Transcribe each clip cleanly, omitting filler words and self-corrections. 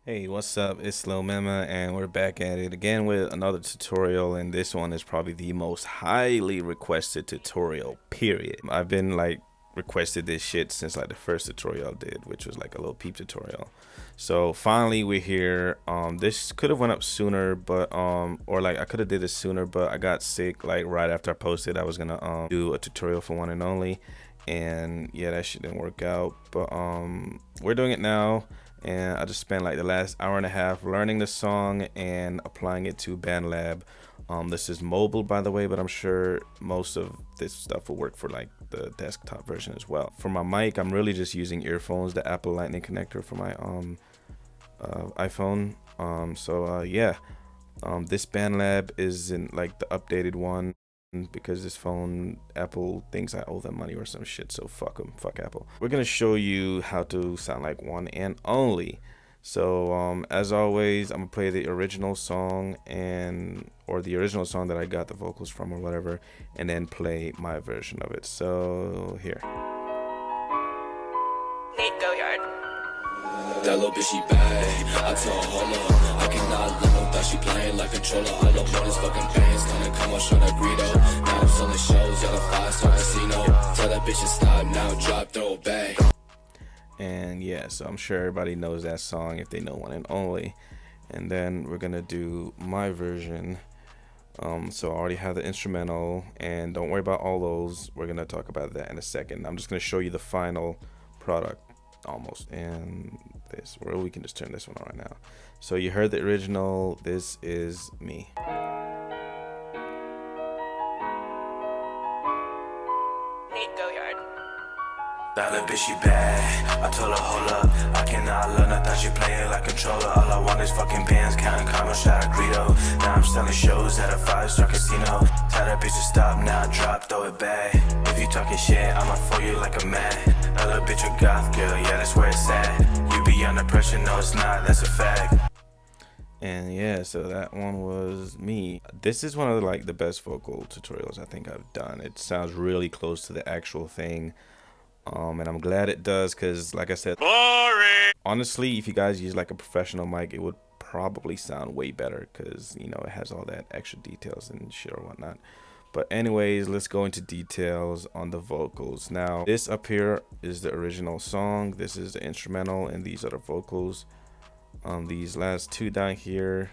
Hey, what's up? It's Lil Menma, and we're back at it again with another tutorial, and this one is probably the most highly requested tutorial, period. I've been like requested this shit since like the first tutorial I did, which was like a little peep tutorial. So finally we're here. This could have went up sooner, but or like I could have did it sooner, but I got sick like right after I posted. I was gonna do a tutorial for One and Only, and yeah, that shit didn't work out. But we're doing it now, and I just spent like the last hour and a half learning the song and applying it to BandLab. This is mobile, by the way, but I'm sure most of this stuff will work for like the desktop version as well. For my mic, I'm really just using earphones, the Apple Lightning connector for my iPhone. Yeah, this BandLab is in like the updated one because this phone, Apple thinks I owe them money or some shit, so fuck them, fuck Apple. We're gonna show you how to sound like One and Only. So as always, I'm gonna play the original song or the original song that I got the vocals from or whatever, and then play my version of it. So here. That little bitch, she bad. I told her, hold up, I cannot let no thought she playing like controller. All I want is fucking bands, gonna come on, show that Greedo. Now I'm selling shows at a 5-star casino. Tell that bitch to stop now, drop, throw it back. And yeah, so I'm sure everybody knows that song if they know One and Only. And then we're gonna do my version. So I already have the instrumental, and don't worry about all those. We're gonna talk about that in a second. I'm just gonna show you the final product almost, and this, or we can just turn this one on right now. So you heard the original. This is me. That little bitch, she bad. I told her, hold up, I cannot learn. I thought she playing like controller. All I want is fucking bands, counting combo, shot a Greedo. Now I'm selling shows at a 5-star casino. Tell that bitch to stop now, drop, throw it back. If you talking shit, I'ma for you like a man. That little bitch a goth girl, yeah, that's where it's at. You be under pressure, no it's not, that's a fact. And yeah, so that one was me. This is one of like the best vocal tutorials I think I've done. It sounds really close to the actual thing. And I'm glad it does, because like I said, boring. Honestly, if you guys use like a professional mic, it would probably sound way better, because you know it has all that extra details and shit or whatnot. But anyways, let's go into details on the vocals. Now this up here is the original song, this is the instrumental, and these are the vocals. These last two down here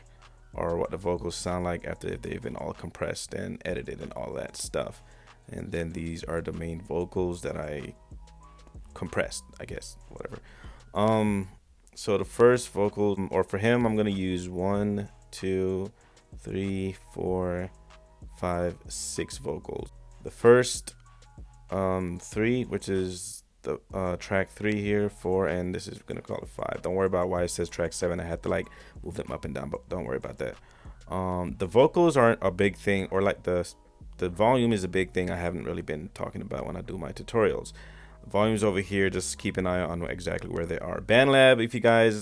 are what the vocals sound like after they've been all compressed and edited and all that stuff. And then these are the main vocals that I compressed, I guess, whatever. So the first vocal, or for him, I'm gonna use 1, 2, 3, 4, 5, 6 vocals. The first 3, which is the track 3 here, 4, and this is gonna call it 5. Don't worry about why it says track 7. I had to like move them up and down, but don't worry about that. The vocals aren't a big thing, or like the volume is a big thing I haven't really been talking about when I do my tutorials. Volumes over here, just keep an eye on exactly where they are. BandLab,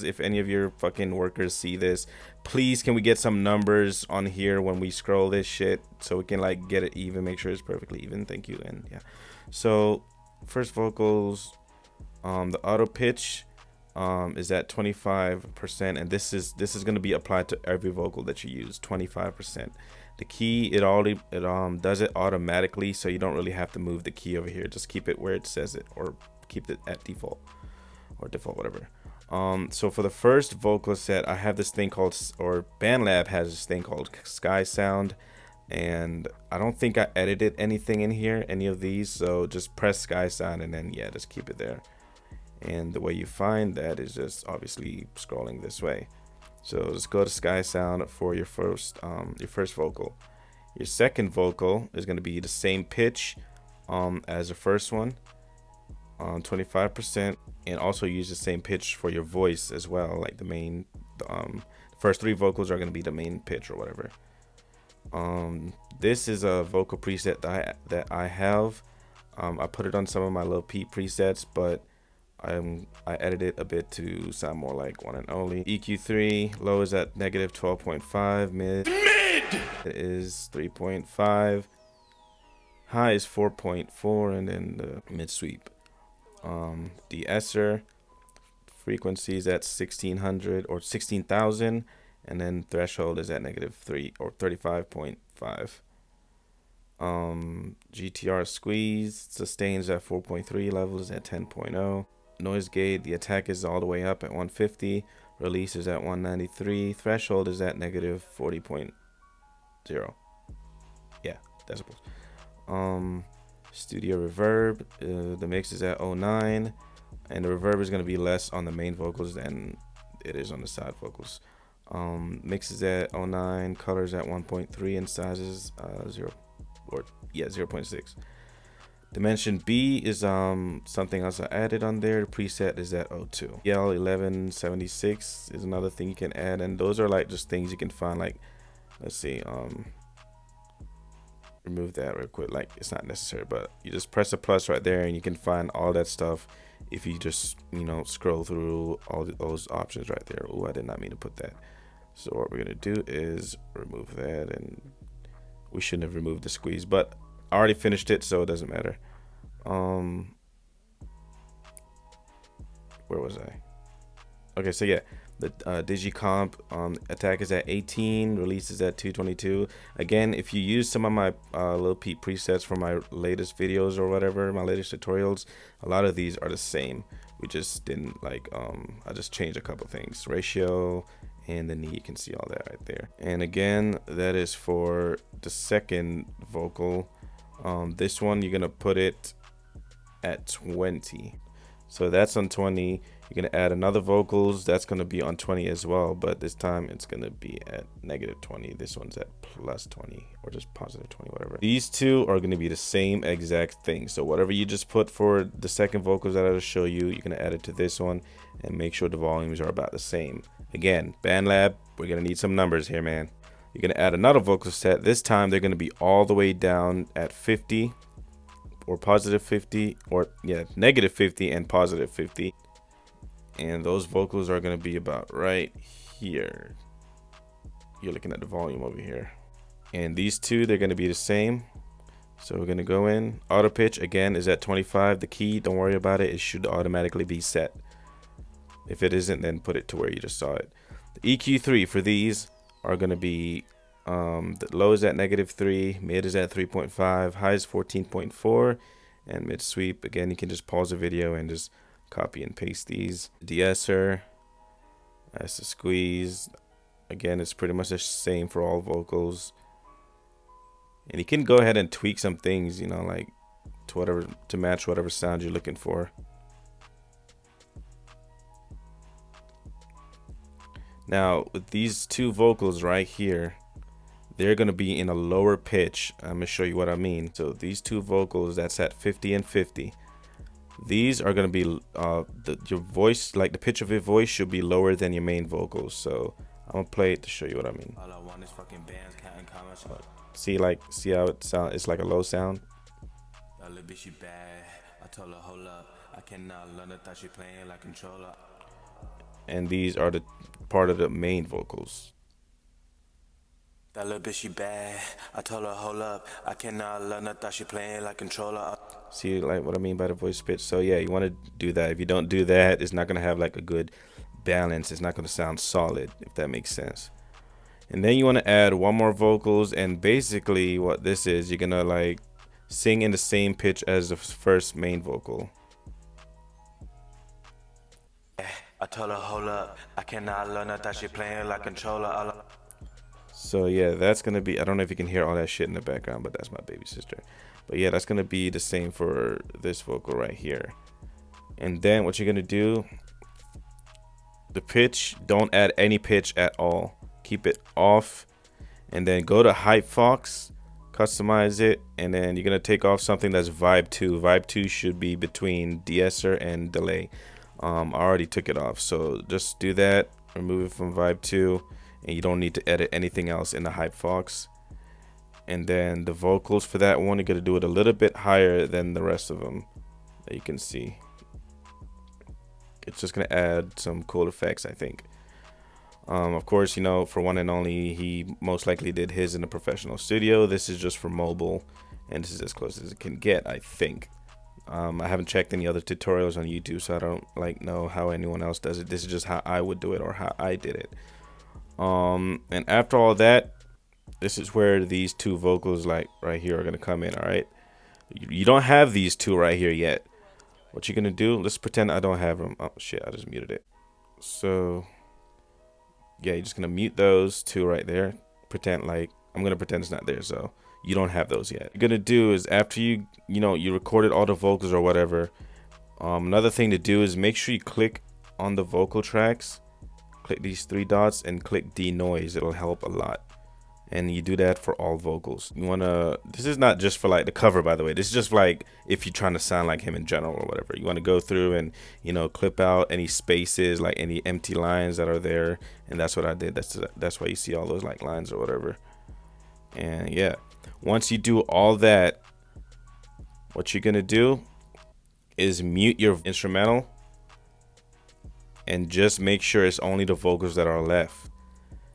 if any of your fucking workers see this, please can we get some numbers on here when we scroll this shit so we can like get it even, make sure it's perfectly even. Thank you. And yeah, so first vocals, the auto pitch is at 25%, and this is going to be applied to every vocal that you use. 25%. The key, it does it automatically, so you don't really have to move the key over here. Just keep it where it says it, or keep it at default, or default, whatever. So for the first vocal set, I have this thing called, or BandLab has this thing called Sky Sound, and I don't think I edited anything in here, any of these, so just press Sky Sound, and then yeah, just keep it there. And the way you find that is just obviously scrolling this way. So just go to Sky Sound for your first vocal. Your second vocal is going to be the same pitch as the first one, 25%, and also use the same pitch for your voice as well. Like the first 3 vocals are going to be the main pitch or whatever. This is a vocal preset that I have. I put it on some of my little Pete presets, but I edited a bit to sound more like One and Only. EQ3, low is at negative 12.5, mid is 3.5, high is 4.4, and then the mid sweep. De-esser frequency is at 1600 or 16,000, and then threshold is at -3 or 35.5. GTR squeeze, sustains at 4.3, levels at 10.0. Noise gate, the attack is all the way up at 150, release is at 193, threshold is at -40.0. Yeah, decibels. Studio reverb, the mix is at 09, and the reverb is going to be less on the main vocals than it is on the side vocals. Mix is at 09, colors at 1.3, and sizes 0.6. Dimension B is something else I added on there. The preset is at 02. L1176 is another thing you can add, and those are like just things you can find. Like, let's see, remove that real quick. Like, it's not necessary, but you just press a plus right there and you can find all that stuff if you just, you know, scroll through all those options right there. Oh, I did not mean to put that. So what we're gonna do is remove that, and we shouldn't have removed the squeeze, but I already finished it, so it doesn't matter. Where was I? Okay, so yeah, the digicomp attack is at 18, release is at 222. Again, if you use some of my Lil Peep presets from my latest videos or whatever, my latest tutorials, a lot of these are the same. We just didn't like I just changed a couple things. Ratio and the knee, you can see all that right there. And again, that is for the second vocal. This one you're gonna put it at 20, so that's on 20. You're gonna add another vocals, that's gonna be on 20 as well, but this time it's gonna be at -20. This one's at +20 or just +20, whatever. These two are gonna be the same exact thing, so whatever you just put for the second vocals that I'll show you, you're gonna add it to this one and make sure the volumes are about the same. Again, BandLab, we're gonna need some numbers here, man. You're gonna add another vocal set. This time they're gonna be all the way down at 50 or +50, or yeah, -50 and +50. And those vocals are gonna be about right here. You're looking at the volume over here. And these two, they're gonna be the same. So we're gonna go in. Auto pitch again is at 25. The key, don't worry about it. It should automatically be set. If it isn't, then put it to where you just saw it. The EQ3 for these are gonna be the low is at -3, mid is at 3.5, high is 14.4, and mid sweep. Again, you can just pause the video and just copy and paste these. De-esser, that's the squeeze. Again, it's pretty much the same for all vocals. And you can go ahead and tweak some things, you know, like to match whatever sound you're looking for. Now, with these two vocals right here, they're going to be in a lower pitch. I'm going to show you what I mean. So these two vocals, that's at 50 and 50. These are going to be, your voice, like the pitch of your voice should be lower than your main vocals. So I'm going to play it to show you what I mean. All I want is fucking bands, counting comments. See how it sounds? It's like a low sound. That little bitch, she bad. I told her, hold up. I cannot learn her, thought she playing like controller. And these are the part of the main vocals. That little bitch, she bad. I told her, hold up. I cannot learn her, thought she playing like controller. See like what I mean by the voice pitch? So yeah, you want to do that. If you don't do that, it's not going to have like a good balance. It's not going to sound solid, if that makes sense. And then you want to add one more vocals, and basically what this is, you're going to like sing in the same pitch as the first main vocal. I told her, hold up. I cannot learn her, thought she playing like controller. So yeah, that's gonna be, I don't know if you can hear all that shit in the background, but that's my baby sister. But yeah, that's gonna be the same for this vocal right here. And then what you're gonna do, the pitch, don't add any pitch at all. Keep it off, and then go to Hype Fox, customize it, and then you're gonna take off something that's Vibe 2. Vibe 2 should be between de-esser and delay. I already took it off, so just do that, remove it from Vibe 2. And you don't need to edit anything else in the Hype Fox. And then the vocals for that one, you're gonna do it a little bit higher than the rest of them that you can see. It's just gonna add some cool effects, I think. Of course, you know, for 1nonly, he most likely did his in a professional studio. This is just for mobile, and this is as close as it can get, I think. I haven't checked any other tutorials on YouTube, so I don't like know how anyone else does it. This is just how I would do it, or how I did it. And after all that, this is where these two vocals like right here are gonna come in. All right, you don't have these two right here yet. What you're gonna do, let's pretend I don't have them. Oh shit, I just muted it. So yeah, you're just gonna mute those two right there. Pretend like I'm gonna pretend it's not there, so you don't have those yet. What you're gonna do is after you recorded all the vocals or whatever, another thing to do is make sure you click on the vocal tracks, click these three dots and click denoise. It'll help a lot. And you do that for all vocals. You wanna, this is not just for like the cover, by the way. This is just for like if you're trying to sound like him in general or whatever. You want to go through and clip out any spaces, like any empty lines that are there. And that's what I did. That's why you see all those like lines or whatever. And yeah, once you do all that, what you're gonna do is mute your instrumental and just make sure it's only the vocals that are left.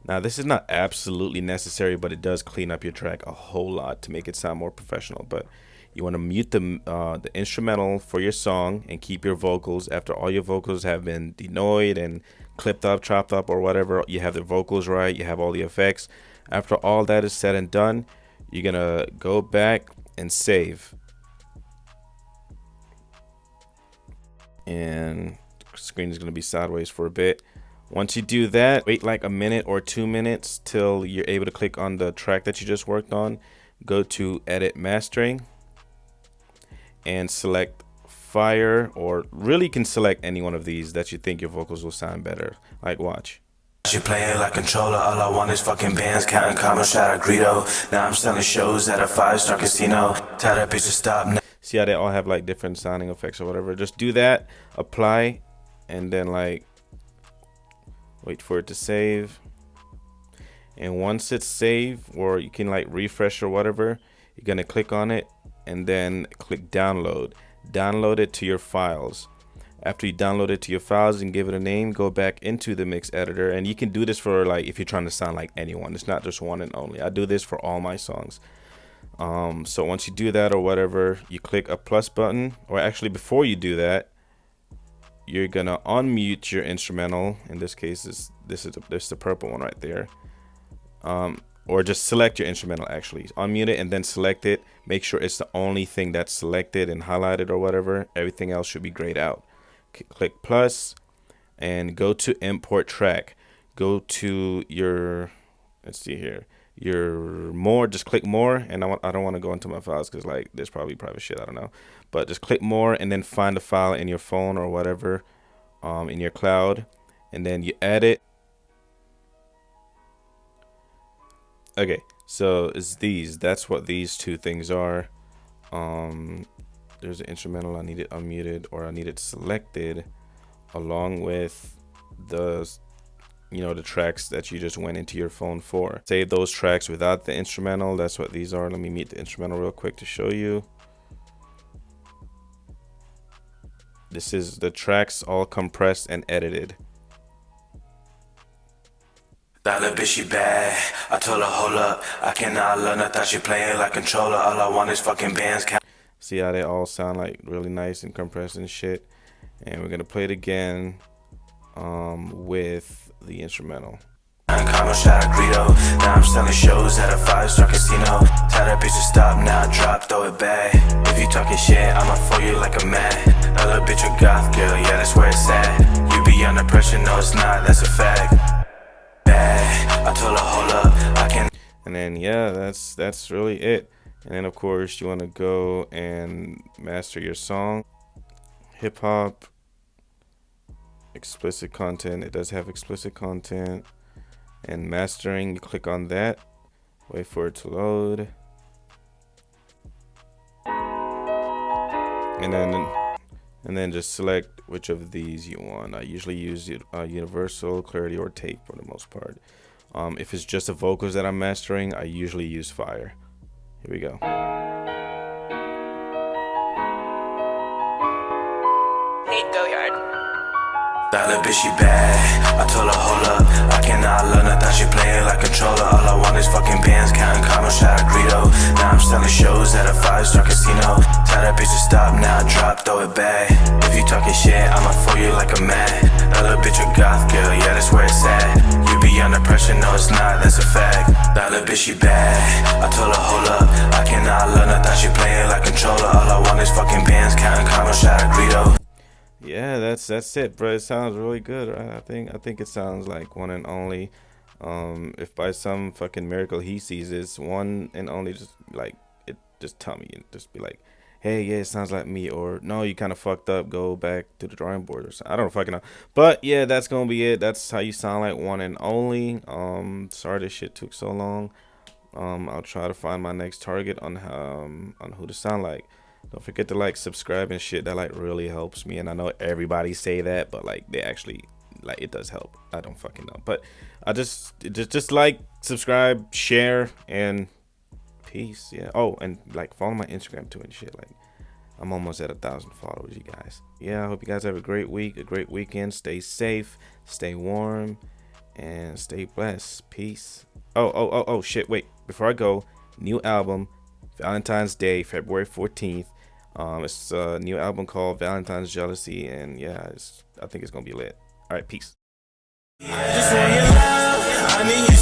Now, this is not absolutely necessary, but it does clean up your track a whole lot to make it sound more professional. But you want to mute the instrumental for your song and keep your vocals. After all your vocals have been denoised and clipped up, chopped up, or whatever, you have the vocals right, you have all the effects. After all that is said and done, you're going to go back and save. And the screen is going to be sideways for a bit. Once you do that, wait like a minute or 2 minutes till you're able to click on the track that you just worked on. Go to edit mastering and select fire, or really can select any one of these that you think your vocals will sound better. Like watch. She playing like controller, all I want is fucking bands, counting commas, shout out Greedo. Now I'm selling shows at a 5-star casino. Tell that bitch to stop now. See how they all have like different sounding effects or whatever. Just do that, apply, and then like wait for it to save. And once it's saved, or you can like refresh or whatever, you're gonna click on it and then click download. Download it to your files. After you download it to your files and give it a name, go back into the mix editor. And you can do this for like if you're trying to sound like anyone. It's not just one and only. I do this for all my songs. So once you do that or whatever, you click a plus button, or actually before you do that, you're gonna unmute your instrumental. In this case, this is the purple one right there. Or just select your instrumental. Actually, unmute it and then select it. Make sure it's the only thing that's selected and highlighted or whatever. Everything else should be grayed out. Click plus and go to import track. Go to your, let's see here, your more. Just click more, and I don't want to go into my files because like there's probably private shit, I don't know. But just click more and then find the file in your phone or whatever, in your cloud, and then you add it. Okay, so it's these. That's what these two things are. There's an instrumental. I need it unmuted, or I need it selected, along with the the tracks that you just went into your phone for. Save those tracks without the instrumental. That's what these are. Let me mute the instrumental real quick to show you. This is the tracks all compressed and edited. That little bitch, she bad. I told her, hold up, I cannot learn. I thought she playing like controller. All I want is fucking bands. See how they all sound like really nice and compressed and shit. And we're gonna play it again with the instrumental. Come shout out Greedo. Now I'm selling shows at a 5-star casino. Tell that bitch to stop now, drop, throw it back. If you talking shit, I'ma throw you like a man. That little bitch a goth girl, yeah, that's where it's at. You be under pressure, no it's not, that's a fact. Bad, I told her hold up, I can. And then yeah, that's really it. And then of course you want to go and master your song. Hip hop, explicit content. It does have explicit content. And mastering, you click on that, wait for it to load, and then just select which of these you want. I usually use universal, clarity, or tape for the most part. If it's just the vocals that I'm mastering, I usually use fire. Here we go. That little bitch, she bad. I told her, hold up, I cannot learn. I thought she playing like controller. All I want these fucking bands, counting commas, shot a Greedo. Now I'm selling shows at a 5-star casino. Tell that bitch to stop now, drop, throw it back. If you talking shit, I'ma throw you like a man. That little bitch a goth girl, yeah, that's where it's at. You be under pressure, no it's not, that's a fact. That little bitch, she bad. I told her, hold up, I cannot love her, thought she playing like controller. All I want is fucking bands, counting commas, shot a Greedo. Yeah, that's it, bro. It sounds really good. Right? I think it sounds like One and Only. If by some fucking miracle he sees this, One and Only just like it, just tell me and just be like, hey, yeah, it sounds like me, or no, you kind of fucked up. Go back to the drawing board or something. I don't fucking know. But yeah, that's gonna be it. That's how you sound like One and Only. Sorry this shit took so long. I'll try to find my next target on who to sound like. Don't forget to like, subscribe and shit. That like really helps me. And I know everybody say that, but like they actually like it does help. I don't fucking know, but I just like, subscribe, share, and peace. Yeah. Oh, and like follow my Instagram too and shit. Like I'm almost at 1,000 followers, you guys. Yeah. I hope you guys have a great week, a great weekend. Stay safe, stay warm, and stay blessed. Peace. Oh shit. Wait. Before I go, new album, Valentine's Day, February 14th. It's a new album called Valentine's Jealousy, and yeah, I think it's gonna be lit. All right, peace. Just want your love, I need